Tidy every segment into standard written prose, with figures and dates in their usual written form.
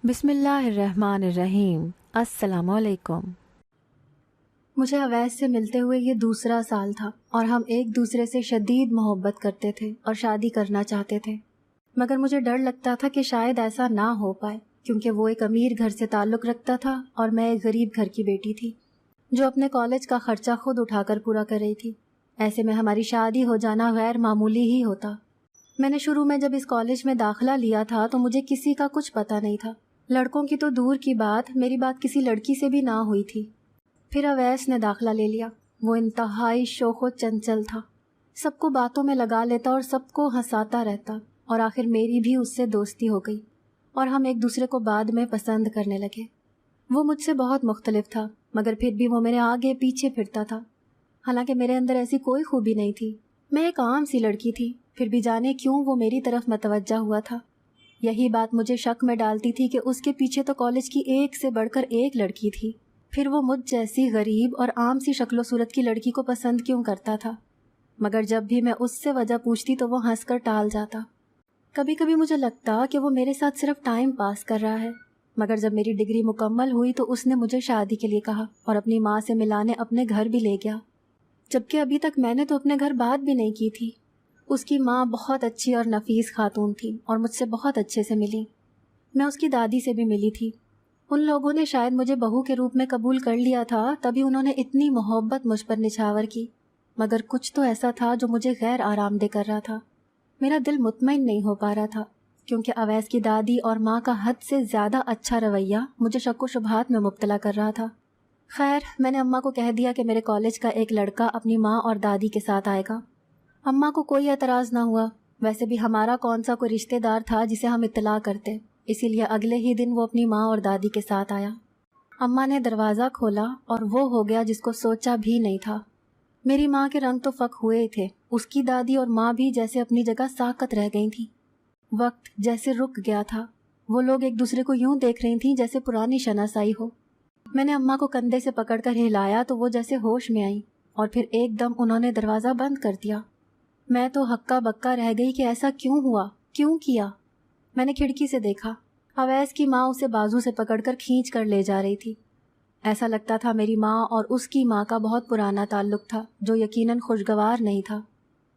بسم اللہ الرحمن الرحیم۔ السلام علیکم۔ مجھے اویس سے ملتے ہوئے یہ دوسرا سال تھا اور ہم ایک دوسرے سے شدید محبت کرتے تھے اور شادی کرنا چاہتے تھے، مگر مجھے ڈر لگتا تھا کہ شاید ایسا نہ ہو پائے، کیونکہ وہ ایک امیر گھر سے تعلق رکھتا تھا اور میں ایک غریب گھر کی بیٹی تھی جو اپنے کالج کا خرچہ خود اٹھا کر پورا کر رہی تھی۔ ایسے میں ہماری شادی ہو جانا غیر معمولی ہی ہوتا۔ میں نے شروع میں جب اس کالج میں داخلہ لیا تھا تو مجھے کسی کا کچھ پتہ نہیں تھا، لڑکوں کی تو دور کی بات، میری بات کسی لڑکی سے بھی نہ ہوئی تھی۔ پھر اویس نے داخلہ لے لیا۔ وہ انتہائی شوخ و چنچل تھا، سب کو باتوں میں لگا لیتا اور سب کو ہنساتا رہتا، اور آخر میری بھی اس سے دوستی ہو گئی اور ہم ایک دوسرے کو بعد میں پسند کرنے لگے۔ وہ مجھ سے بہت مختلف تھا، مگر پھر بھی وہ میرے آگے پیچھے پھرتا تھا، حالانکہ میرے اندر ایسی کوئی خوبی نہیں تھی۔ میں ایک عام سی لڑکی تھی، پھر بھی جانے کیوں وہ میری طرف متوجہ ہوا تھا۔ یہی بات مجھے شک میں ڈالتی تھی کہ اس کے پیچھے تو کالج کی ایک سے بڑھ کر ایک لڑکی تھی، پھر وہ مجھ جیسی غریب اور عام سی شکل و صورت کی لڑکی کو پسند کیوں کرتا تھا؟ مگر جب بھی میں اس سے وجہ پوچھتی تو وہ ہنس کر ٹال جاتا۔ کبھی کبھی مجھے لگتا کہ وہ میرے ساتھ صرف ٹائم پاس کر رہا ہے، مگر جب میری ڈگری مکمل ہوئی تو اس نے مجھے شادی کے لیے کہا اور اپنی ماں سے ملانے اپنے گھر بھی لے گیا، جبکہ ابھی تک میں نے تو اپنے گھر بات بھی نہیں کی تھی۔ اس کی ماں بہت اچھی اور نفیس خاتون تھی اور مجھ سے بہت اچھے سے ملی۔ میں اس کی دادی سے بھی ملی تھی۔ ان لوگوں نے شاید مجھے بہو کے روپ میں قبول کر لیا تھا، تبھی انہوں نے اتنی محبت مجھ پر نچھاور کی، مگر کچھ تو ایسا تھا جو مجھے غیر آرام دہ کر رہا تھا۔ میرا دل مطمئن نہیں ہو پا رہا تھا، کیونکہ اویس کی دادی اور ماں کا حد سے زیادہ اچھا رویہ مجھے شک و شبہات میں مبتلا کر رہا تھا۔ خیر، میں نے اماں کو کہہ دیا کہ میرے کالج کا ایک لڑکا اپنی ماں اور دادی کے ساتھ آئے گا۔ اماں کو کوئی اعتراض نہ ہوا، ویسے بھی ہمارا کون سا کوئی رشتہ دار تھا جسے ہم اطلاع کرتے، اسی لیے اگلے ہی دن وہ اپنی ماں اور دادی کے ساتھ آیا۔ اماں نے دروازہ کھولا اور وہ ہو گیا جس کو سوچا بھی نہیں تھا۔ میری ماں کے رنگ تو فک ہوئے تھے، اس کی دادی اور ماں بھی جیسے اپنی جگہ ساکت رہ گئی تھیں۔ وقت جیسے رک گیا تھا، وہ لوگ ایک دوسرے کو یوں دیکھ رہی تھیں جیسے پرانی شناسائی ہو۔ میں نے اماں کو کندھے سے پکڑ کر ہلایا تو وہ جیسے ہوش میں آئیں، اور پھر ایک دم انہوں نے دروازہ بند کر دیا۔ میں تو ہکا بکا رہ گئی کہ ایسا کیوں ہوا، کیوں کیا؟ میں نے کھڑکی سے دیکھا، اویس کی ماں اسے بازو سے پکڑ کر کھینچ کر لے جا رہی تھی۔ ایسا لگتا تھا میری ماں اور اس کی ماں کا بہت پرانا تعلق تھا جو یقیناً خوشگوار نہیں تھا۔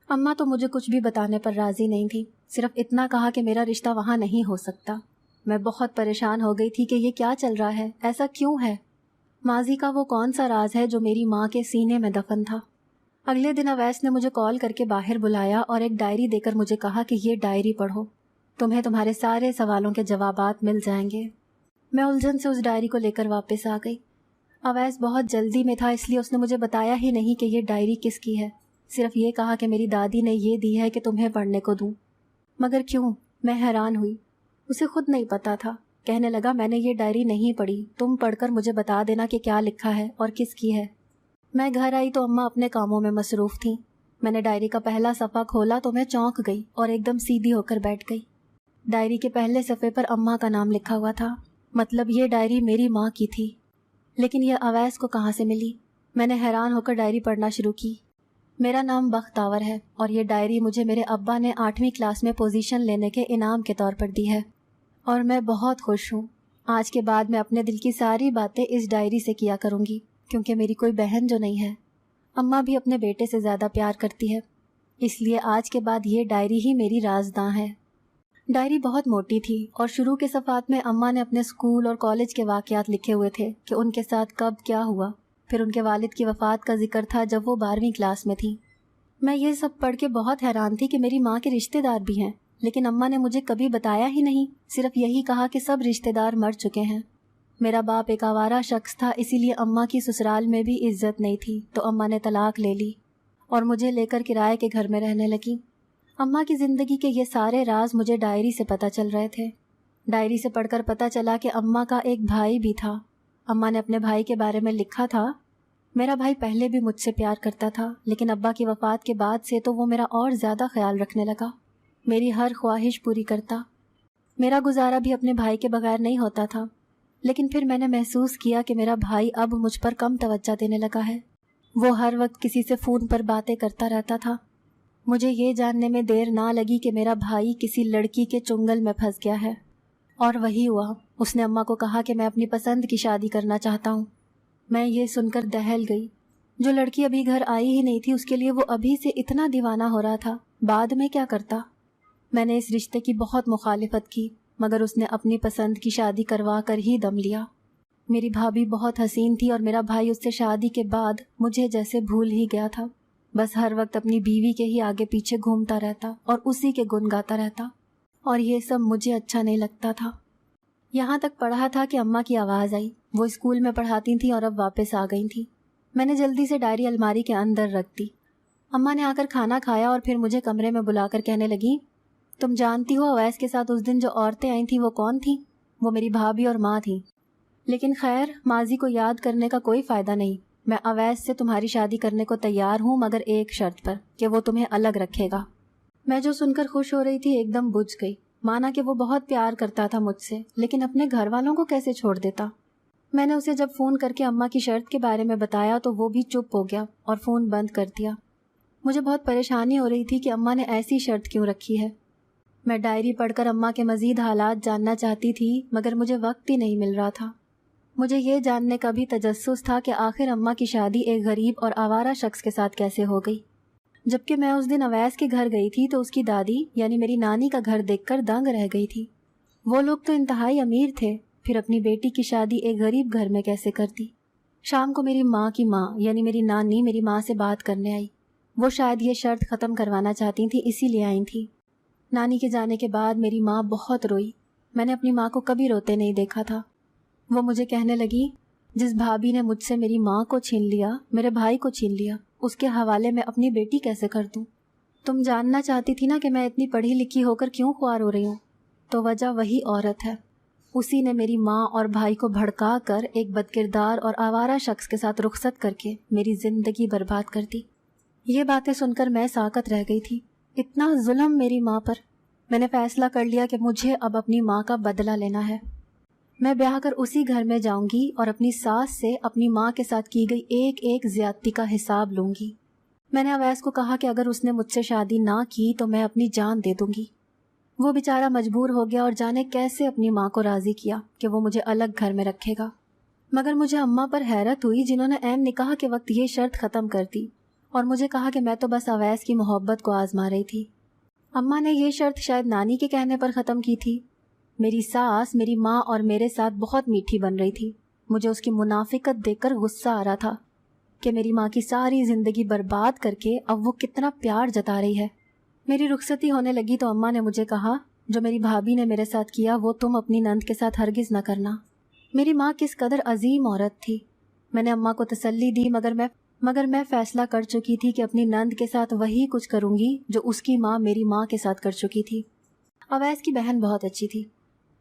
اماں تو مجھے کچھ بھی بتانے پر راضی نہیں تھی، صرف اتنا کہا کہ میرا رشتہ وہاں نہیں ہو سکتا۔ میں بہت پریشان ہو گئی تھی کہ یہ کیا چل رہا ہے، ایسا کیوں ہے؟ ماضی کا وہ کون سا راز ہے جو میری ماں کے سینے میں دفن تھا؟ اگلے دن اویس نے مجھے کال کر کے باہر بلایا اور ایک ڈائری دے کر مجھے کہا کہ یہ ڈائری پڑھو، تمہیں تمہارے سارے سوالوں کے جوابات مل جائیں گے۔ میں الجھن سے اس ڈائری کو لے کر واپس آ گئی۔ اویس بہت جلدی میں تھا، اس لیے اس نے مجھے بتایا ہی نہیں کہ یہ ڈائری کس کی ہے، صرف یہ کہا کہ میری دادی نے یہ دی ہے کہ تمہیں پڑھنے کو دوں۔ مگر کیوں؟ میں حیران ہوئی، اسے خود نہیں پتا تھا۔ کہنے لگا، میں نے یہ ڈائری نہیں پڑھی، تم پڑھ کر مجھے بتا دینا کہ کیا لکھا ہے اور کس کی ہے۔ میں گھر آئی تو اماں اپنے کاموں میں مصروف تھیں۔ میں نے ڈائری کا پہلا صفحہ کھولا تو میں چونک گئی اور ایک دم سیدھی ہو کر بیٹھ گئی۔ ڈائری کے پہلے صفحے پر اماں کا نام لکھا ہوا تھا، مطلب یہ ڈائری میری ماں کی تھی۔ لیکن یہ اویس کو کہاں سے ملی؟ میں نے حیران ہو کر ڈائری پڑھنا شروع کی۔ میرا نام بختاور ہے اور یہ ڈائری مجھے میرے ابا نے 8ویں کلاس میں پوزیشن لینے کے انعام کے طور پر دی ہے، اور میں بہت خوش ہوں۔ آج کے بعد میں اپنے دل کی ساری باتیں اس ڈائری سے کیا کروں گی، کیونکہ میری کوئی بہن جو نہیں ہے۔ اماں بھی اپنے بیٹے سے زیادہ پیار کرتی ہے، اس لیے آج کے بعد یہ ڈائری ہی میری رازداں ہے۔ ڈائری بہت موٹی تھی اور شروع کے صفحات میں اماں نے اپنے اسکول اور کالج کے واقعات لکھے ہوئے تھے کہ ان کے ساتھ کب کیا ہوا۔ پھر ان کے والد کی وفات کا ذکر تھا جب وہ 12ویں کلاس میں تھیں۔ میں یہ سب پڑھ کے بہت حیران تھی کہ میری ماں کے رشتہ دار بھی ہیں، لیکن اماں نے مجھے کبھی بتایا ہی نہیں، صرف یہی کہا کہ سب رشتہ دار مر چکے ہیں۔ میرا باپ ایک آوارہ شخص تھا، اسی لیے اماں کی سسرال میں بھی عزت نہیں تھی، تو اماں نے طلاق لے لی اور مجھے لے کر کرائے کے گھر میں رہنے لگی۔ اماں کی زندگی کے یہ سارے راز مجھے ڈائری سے پتہ چل رہے تھے۔ ڈائری سے پڑھ کر پتہ چلا کہ اماں کا ایک بھائی بھی تھا۔ اماں نے اپنے بھائی کے بارے میں لکھا تھا، میرا بھائی پہلے بھی مجھ سے پیار کرتا تھا، لیکن ابا کی وفات کے بعد سے تو وہ میرا اور زیادہ خیال رکھنے لگا، میری ہر خواہش پوری کرتا۔ میرا گزارا بھی اپنے بھائی کے بغیر نہیں ہوتا تھا، لیکن پھر میں نے محسوس کیا کہ میرا بھائی اب مجھ پر کم توجہ دینے لگا ہے۔ وہ ہر وقت کسی سے فون پر باتیں کرتا رہتا تھا۔ مجھے یہ جاننے میں دیر نہ لگی کہ میرا بھائی کسی لڑکی کے چنگل میں پھنس گیا ہے۔ اور وہی ہوا، اس نے اماں کو کہا کہ میں اپنی پسند کی شادی کرنا چاہتا ہوں۔ میں یہ سن کر دہل گئی۔ جو لڑکی ابھی گھر آئی ہی نہیں تھی اس کے لیے وہ ابھی سے اتنا دیوانہ ہو رہا تھا، بعد میں کیا کرتا۔ میں نے اس رشتے کی بہت مخالفت کی، مگر اس نے اپنی پسند کی شادی کروا کر ہی دم لیا۔ میری بھابھی بہت حسین تھی اور میرا بھائی اس سے شادی کے بعد مجھے جیسے بھول ہی گیا تھا، بس ہر وقت اپنی بیوی کے ہی آگے پیچھے گھومتا رہتا اور اسی کے گن گاتا رہتا، اور یہ سب مجھے اچھا نہیں لگتا تھا۔ یہاں تک پڑھا تھا کہ اماں کی آواز آئی۔ وہ اسکول میں پڑھاتی تھیں اور اب واپس آ گئی تھیں۔ میں نے جلدی سے ڈائری الماری کے اندر رکھ دی۔ اماں نے آ کر کھانا کھایا اور پھر مجھے کمرے میں بلا کر کہنے لگی، تم جانتی ہو اویس کے ساتھ اس دن جو عورتیں آئی تھیں وہ کون تھیں؟ وہ میری بھابھی اور ماں تھیں۔ لیکن خیر، ماضی کو یاد کرنے کا کوئی فائدہ نہیں۔ میں اویس سے تمہاری شادی کرنے کو تیار ہوں، مگر ایک شرط پر، کہ وہ تمہیں الگ رکھے گا۔ میں جو سن کر خوش ہو رہی تھی ایک دم بجھ گئی۔ مانا کہ وہ بہت پیار کرتا تھا مجھ سے، لیکن اپنے گھر والوں کو کیسے چھوڑ دیتا؟ میں نے اسے جب فون کر کے اماں کی شرط کے بارے میں بتایا تو وہ بھی چپ ہو گیا اور فون بند کر دیا۔ مجھے بہت پریشانی ہو رہی تھی کہ اماں نے ایسی شرط کیوں رکھی ہے۔ میں ڈائری پڑھ کر اماں کے مزید حالات جاننا چاہتی تھی، مگر مجھے وقت ہی نہیں مل رہا تھا۔ مجھے یہ جاننے کا بھی تجسس تھا کہ آخر اماں کی شادی ایک غریب اور آوارہ شخص کے ساتھ کیسے ہو گئی۔ جبکہ میں اس دن اویس کے گھر گئی تھی تو اس کی دادی یعنی میری نانی کا گھر دیکھ کر دنگ رہ گئی تھی۔ وہ لوگ تو انتہائی امیر تھے، پھر اپنی بیٹی کی شادی ایک غریب گھر میں کیسے کرتی؟ شام کو میری ماں کی ماں یعنی میری نانی میری ماں سے بات کرنے آئی۔ وہ شاید یہ شرط ختم کروانا چاہتی تھیں، اسی لیے آئی تھیں۔ نانی کے جانے کے بعد میری ماں بہت روئی۔ میں نے اپنی ماں کو کبھی روتے نہیں دیکھا تھا۔ وہ مجھے کہنے لگی، جس بھابھی نے مجھ سے میری ماں کو چھین لیا، میرے بھائی کو چھین لیا، اس کے حوالے میں اپنی بیٹی کیسے کر دوں؟ تم جاننا چاہتی تھی نا کہ میں اتنی پڑھی لکھی ہو کر کیوں خوار ہو رہی ہوں؟ تو وجہ وہی عورت ہے۔ اسی نے میری ماں اور بھائی کو بھڑکا کر ایک بدکردار اور آوارہ شخص کے ساتھ رخصت کر کے میری زندگی برباد کر دی۔ یہ باتیں سن کر میں ساکت رہ گئی تھی۔ اتنا ظلم میری ماں پر۔ میں نے فیصلہ کر لیا کہ مجھے اب اپنی ماں کا بدلہ لینا ہے۔ میں بیاہ کر اسی گھر میں جاؤں گی اور اپنی ساس سے اپنی ماں کے ساتھ کی گئی ایک ایک زیادتی کا حساب لوں گی۔ میں نے اویس کو کہا کہ اگر اس نے مجھ سے شادی نہ کی تو میں اپنی جان دے دوں گی۔ وہ بیچارہ مجبور ہو گیا اور جانے کیسے اپنی ماں کو راضی کیا کہ وہ مجھے الگ گھر میں رکھے گا۔ مگر مجھے اماں پر حیرت ہوئی جنہوں نے عین نکاح کے وقت یہ شرط ختم کر دی اور مجھے کہا کہ میں تو بس اویس کی محبت کو آزما رہی تھی۔ اماں نے یہ شرط شاید نانی کے کہنے پر ختم کی تھی۔ میری ساس میری ماں اور میرے ساتھ بہت میٹھی بن رہی تھی۔ مجھے اس کی منافقت دیکھ کر غصہ آ رہا تھا کہ میری ماں کی ساری زندگی برباد کر کے اب وہ کتنا پیار جتا رہی ہے۔ میری رخصتی ہونے لگی تو اماں نے مجھے کہا، جو میری بھابھی نے میرے ساتھ کیا وہ تم اپنی نند کے ساتھ ہرگز نہ کرنا۔ میری ماں کس قدر عظیم عورت تھی۔ میں نے اماں کو تسلی دی، مگر میں فیصلہ کر چکی تھی کہ اپنی نند کے ساتھ وہی کچھ کروں گی جو اس کی ماں میری ماں کے ساتھ کر چکی تھی۔ اویس کی بہن بہت اچھی تھی۔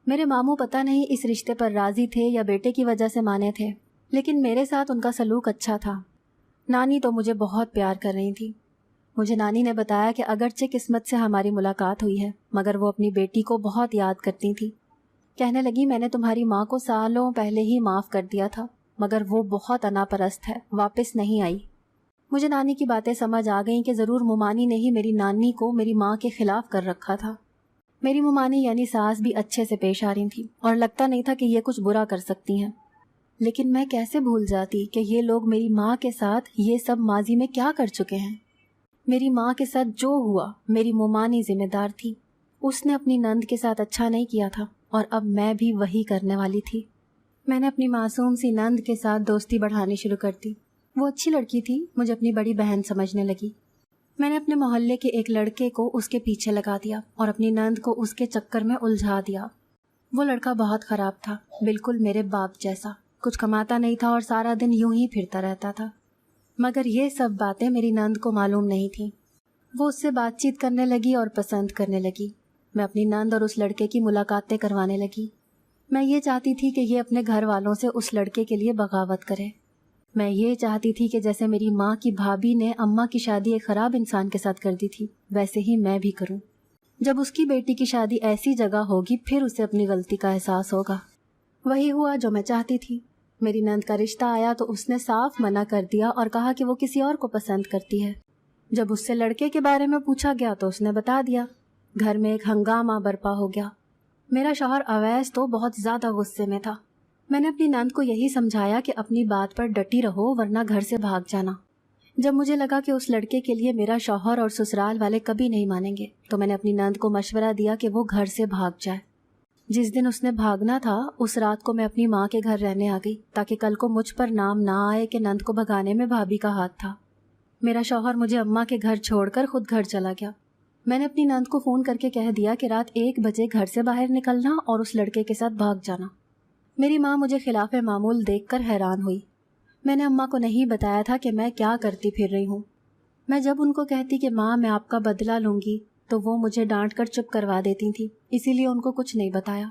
میرے ماموں پتہ نہیں اس رشتے پر راضی تھے یا بیٹے کی وجہ سے مانے تھے، لیکن میرے ساتھ ان کا سلوک اچھا تھا۔ نانی تو مجھے بہت پیار کر رہی تھی۔ مجھے نانی نے بتایا کہ اگرچہ قسمت سے ہماری ملاقات ہوئی ہے، مگر وہ اپنی بیٹی کو بہت یاد کرتی تھی۔ کہنے لگی، میں نے تمہاری ماں کو سالوں پہلے ہی معاف کر دیا تھا، مگر وہ بہت انا پرست ہے، واپس نہیں آئی۔ مجھے نانی کی باتیں سمجھ آ گئیں کہ ضرور ممانی نے ہی میری نانی کو میری ماں کے خلاف کر رکھا تھا۔ میری ممانی یعنی ساس بھی اچھے سے پیش آ رہی تھی اور لگتا نہیں تھا کہ یہ کچھ برا کر سکتی ہیں، لیکن میں کیسے بھول جاتی کہ یہ لوگ میری ماں کے ساتھ یہ سب ماضی میں کیا کر چکے ہیں۔ میری ماں کے ساتھ جو ہوا میری ممانی ذمہ دار تھی۔ اس نے اپنی نند کے ساتھ اچھا نہیں کیا تھا اور اب میں بھی وہی کرنے والی تھی۔ میں نے اپنی معصوم سی نند کے ساتھ دوستی بڑھانی شروع کر دی۔ وہ اچھی لڑکی تھی، مجھے اپنی بڑی بہن سمجھنے لگی۔ میں نے اپنے محلے کے ایک لڑکے کو اس کے پیچھے لگا دیا اور اپنی نند کو اس کے چکر میں الجھا دیا۔ وہ لڑکا بہت خراب تھا، بالکل میرے باپ جیسا، کچھ کماتا نہیں تھا اور سارا دن یوں ہی پھرتا رہتا تھا۔ مگر یہ سب باتیں میری نند کو معلوم نہیں تھیں۔ وہ اس سے بات چیت کرنے لگی اور پسند کرنے لگی۔ میں اپنی نند اور اس لڑکے کی ملاقاتیں کروانے لگی۔ میں یہ چاہتی تھی کہ یہ اپنے گھر والوں سے اس لڑکے کے لیے بغاوت کرے۔ میں یہ چاہتی تھی کہ جیسے میری ماں کی بھابھی نے اماں کی شادی ایک خراب انسان کے ساتھ کر دی تھی، ویسے ہی میں بھی کروں۔ جب اس کی بیٹی کی شادی ایسی جگہ ہوگی پھر اسے اپنی غلطی کا احساس ہوگا۔ وہی ہوا جو میں چاہتی تھی۔ میری نند کا رشتہ آیا تو اس نے صاف منع کر دیا اور کہا کہ وہ کسی اور کو پسند کرتی ہے۔ جب اس سے لڑکے کے بارے میں پوچھا گیا تو اس نے بتا دیا۔ گھر میں ایک ہنگامہ برپا ہو گیا۔ میرا شوہر اویس تو بہت زیادہ غصے میں تھا۔ میں نے اپنی نند کو یہی سمجھایا کہ اپنی بات پر ڈٹی رہو ورنہ گھر سے بھاگ جانا۔ جب مجھے لگا کہ اس لڑکے کے لیے میرا شوہر اور سسرال والے کبھی نہیں مانیں گے تو میں نے اپنی نند کو مشورہ دیا کہ وہ گھر سے بھاگ جائے۔ جس دن اس نے بھاگنا تھا اس رات کو میں اپنی ماں کے گھر رہنے آ گئی تاکہ کل کو مجھ پر نام نہ آئے کہ نند کو بھگانے میں بھابھی کا ہاتھ تھا۔ میرا شوہر مجھے اماں کے گھر چھوڑ کر خود گھر چلا گیا۔ میں نے اپنی نند کو فون کر کے کہہ دیا کہ رات 1 بجے گھر سے باہر نکلنا اور اس لڑکے کے ساتھ بھاگ جانا۔ میری ماں مجھے خلاف معمول دیکھ کر حیران ہوئی۔ میں نے اماں کو نہیں بتایا تھا کہ میں کیا کرتی پھر رہی ہوں۔ میں جب ان کو کہتی کہ ماں میں آپ کا بدلہ لوں گی تو وہ مجھے ڈانٹ کر چپ کروا دیتی تھیں، اسی لیے ان کو کچھ نہیں بتایا۔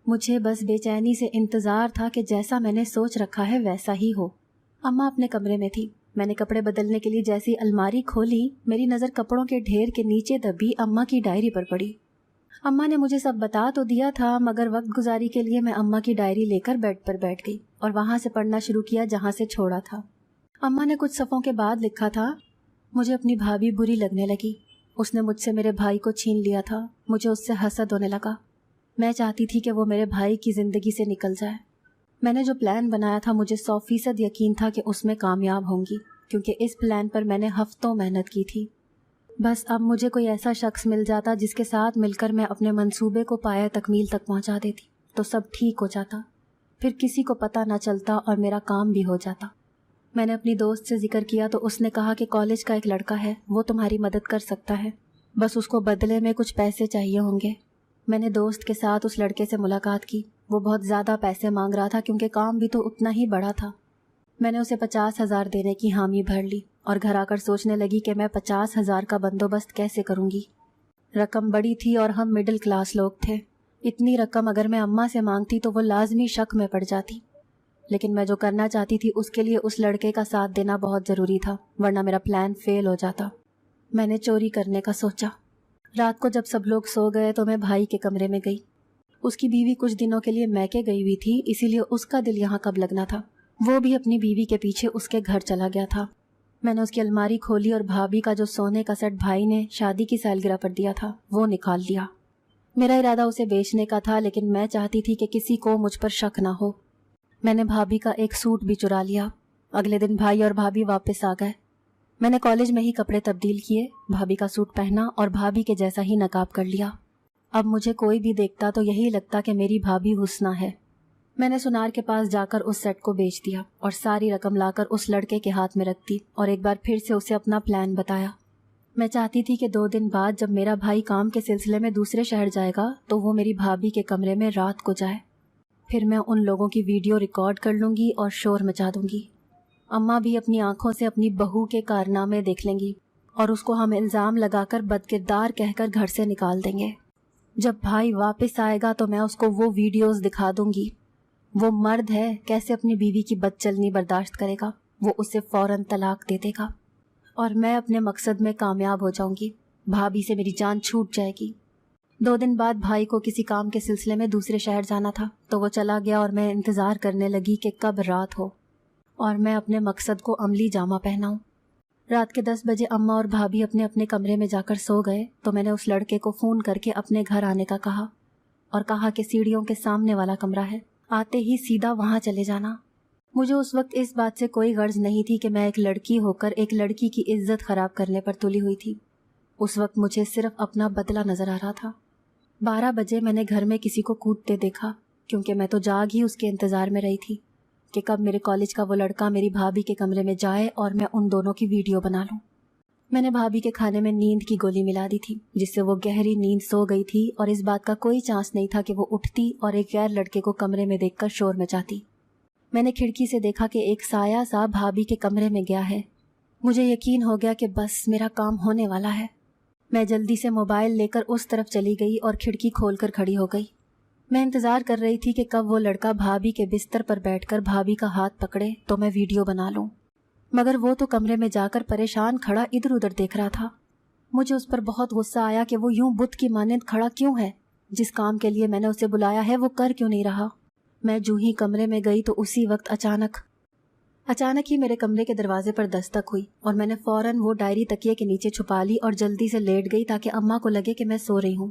مجھے بس بے چینی سے انتظار تھا کہ جیسا میں نے سوچ رکھا ہے ویسا ہی ہو۔ اماں اپنے کمرے میں تھی۔ میں نے کپڑے بدلنے کے لیے جیسی الماری کھولی میری نظر کپڑوں کے ڈھیر کے نیچے دبی اماں کی ڈائری پر پڑی۔ اماں نے مجھے سب بتا تو دیا تھا مگر وقت گزاری کے لیے میں اماں کی ڈائری لے کر بیڈ پر بیٹھ گئی اور وہاں سے پڑھنا شروع کیا جہاں سے چھوڑا تھا۔ اماں نے کچھ صفحوں کے بعد لکھا تھا، مجھے اپنی بھابھی بری لگنے لگی۔ اس نے مجھ سے میرے بھائی کو چھین لیا تھا۔ مجھے اس سے حسد ہونے لگا۔ میں چاہتی تھی کہ وہ میرے بھائی کی زندگی سے نکل جائے۔ میں نے جو پلان بنایا تھا مجھے 100% یقین تھا کہ اس میں کامیاب ہوں گی، کیونکہ اس پلان پر میں نے ہفتوں محنت کی تھی۔ بس اب مجھے کوئی ایسا شخص مل جاتا جس کے ساتھ مل کر میں اپنے منصوبے کو پایہ تکمیل تک پہنچا دیتی تو سب ٹھیک ہو جاتا، پھر کسی کو پتہ نہ چلتا اور میرا کام بھی ہو جاتا۔ میں نے اپنی دوست سے ذکر کیا تو اس نے کہا کہ کالج کا ایک لڑکا ہے، وہ تمہاری مدد کر سکتا ہے، بس اس کو بدلے میں کچھ پیسے چاہیے ہوں گے۔ میں نے دوست کے ساتھ اس لڑکے سے ملاقات کی۔ وہ بہت زیادہ پیسے مانگ رہا تھا کیونکہ کام بھی تو اتنا ہی بڑا تھا۔ میں نے اسے 50,000 دینے کی حامی بھر لی اور گھر آ کر سوچنے لگی کہ میں 50,000 کا بندوبست کیسے کروں گی۔ رقم بڑی تھی اور ہم مڈل کلاس لوگ تھے۔ اتنی رقم اگر میں اماں سے مانگتی تو وہ لازمی شک میں پڑ جاتی، لیکن میں جو کرنا چاہتی تھی اس کے لیے اس لڑکے کا ساتھ دینا بہت ضروری تھا، ورنہ میرا پلان فیل ہو جاتا۔ میں نے چوری کرنے کا سوچا۔ رات کو جب سب لوگ سو گئے تو میں بھائی کے کمرے میں گئی۔ اس کی بیوی کچھ دنوں کے لیے میکے گئی ہوئی تھی، اسی لیے اس کا دل یہاں کب لگنا تھا۔ وہ بھی اپنی بیوی کے پیچھے اس کے گھر چلا گیا تھا۔ میں نے اس کی الماری کھولی اور بھابھی کا جو سونے کا سیٹ بھائی نے شادی کی سالگرہ پر دیا تھا وہ نکال لیا۔ میرا ارادہ اسے بیچنے کا تھا، لیکن میں چاہتی تھی کہ کسی کو مجھ پر شک نہ ہو۔ میں نے بھابھی کا ایک سوٹ بھی چرا لیا۔ اگلے دن بھائی اور بھابھی واپس آ گئے۔ میں نے کالج میں ہی کپڑے تبدیل کیے، بھابھی کا سوٹ پہنا اور بھابھی کے جیسا ہی نقاب کر لیا۔ اب مجھے کوئی بھی دیکھتا تو یہی لگتا کہ میری بھابھی حسنہ ہے۔ میں نے سنار کے پاس جا کر اس سیٹ کو بیچ دیا اور ساری رقم لا کر اس لڑکے کے ہاتھ میں رکھ دی اور ایک بار پھر سے اسے اپنا پلان بتایا۔ میں چاہتی تھی کہ 2 دن بعد جب میرا بھائی کام کے سلسلے میں دوسرے شہر جائے گا تو وہ میری بھابھی کے کمرے میں رات کو جائے، پھر میں ان لوگوں کی ویڈیو ریکارڈ کر لوں گی اور شور مچا دوں گی۔ اماں بھی اپنی آنکھوں سے اپنی بہو کے کارنامے دیکھ لیں گی اور اس کو ہم الزام لگا کر بدکردار کہہ کر گھر سے نکال دیں گے۔ جب بھائی واپس آئے گا تو میں اس کو وہ ویڈیوز دکھا دوں گی۔ وہ مرد ہے، کیسے اپنی بیوی کی بد چلنی برداشت کرے گا؟ وہ اسے فوراً طلاق دے دے گا اور میں اپنے مقصد میں کامیاب ہو جاؤں گی۔ بھابھی سے میری جان چھوٹ جائے گی۔ 2 دن بعد بھائی کو کسی کام کے سلسلے میں دوسرے شہر جانا تھا تو وہ چلا گیا اور میں انتظار کرنے لگی کہ کب رات ہو اور میں اپنے مقصد کو عملی جامہ پہناؤں۔ رات کے 10 بجے اماں اور بھابھی اپنے اپنے کمرے میں جا کر سو گئے تو میں نے اس لڑکے کو فون کر کے اپنے گھر آنے کا کہا اور کہا کہ سیڑھیوں کے سامنے والا کمرہ ہے، آتے ہی سیدھا وہاں چلے جانا۔ مجھے اس وقت اس بات سے کوئی غرض نہیں تھی کہ میں ایک لڑکی ہو کر ایک لڑکی کی عزت خراب کرنے پر تلی ہوئی تھی۔ اس وقت مجھے صرف اپنا بدلہ نظر آ رہا تھا۔ 12 بجے میں نے گھر میں کسی کو کودتے دیکھا، کیونکہ میں تو جاگ ہی اس کے انتظار میں رہی تھی کہ کب میرے کالج کا وہ لڑکا میری بھابھی کے کمرے میں جائے اور میں ان دونوں کی ویڈیو بنا لوں۔ میں نے بھابھی کے کھانے میں نیند کی گولی ملا دی تھی جس سے وہ گہری نیند سو گئی تھی اور اس بات کا کوئی چانس نہیں تھا کہ وہ اٹھتی اور ایک غیر لڑکے کو کمرے میں دیکھ کر شور مچاتی۔ میں نے کھڑکی سے دیکھا کہ ایک سایہ سا بھابھی کے کمرے میں گیا ہے۔ مجھے یقین ہو گیا کہ بس میرا کام ہونے والا ہے۔ میں جلدی سے موبائل لے کر اس طرف چلی گئی اور کھڑکی کھول کر کھڑی ہو گئی۔ میں انتظار کر رہی تھی کہ کب وہ لڑکا بھابھی کے بستر پر بیٹھ کر بھابھی کا ہاتھ پکڑے تو میں ویڈیو بنا لوں، مگر وہ تو کمرے میں جا کر پریشان کھڑا ادھر ادھر دیکھ رہا تھا۔ مجھے اس پر بہت غصہ آیا کہ وہ یوں بت کی مانند کھڑا کیوں ہے؟ جس کام کے لیے میں نے اسے بلایا ہے وہ کر کیوں نہیں رہا؟ میں جو ہی کمرے میں گئی تو اسی وقت اچانک ہی میرے کمرے کے دروازے پر دستک ہوئی اور میں نے فوراً وہ ڈائری تکیے کے نیچے چھپا لی اور جلدی سے لیٹ گئی تاکہ اماں کو لگے کہ میں سو رہی ہوں۔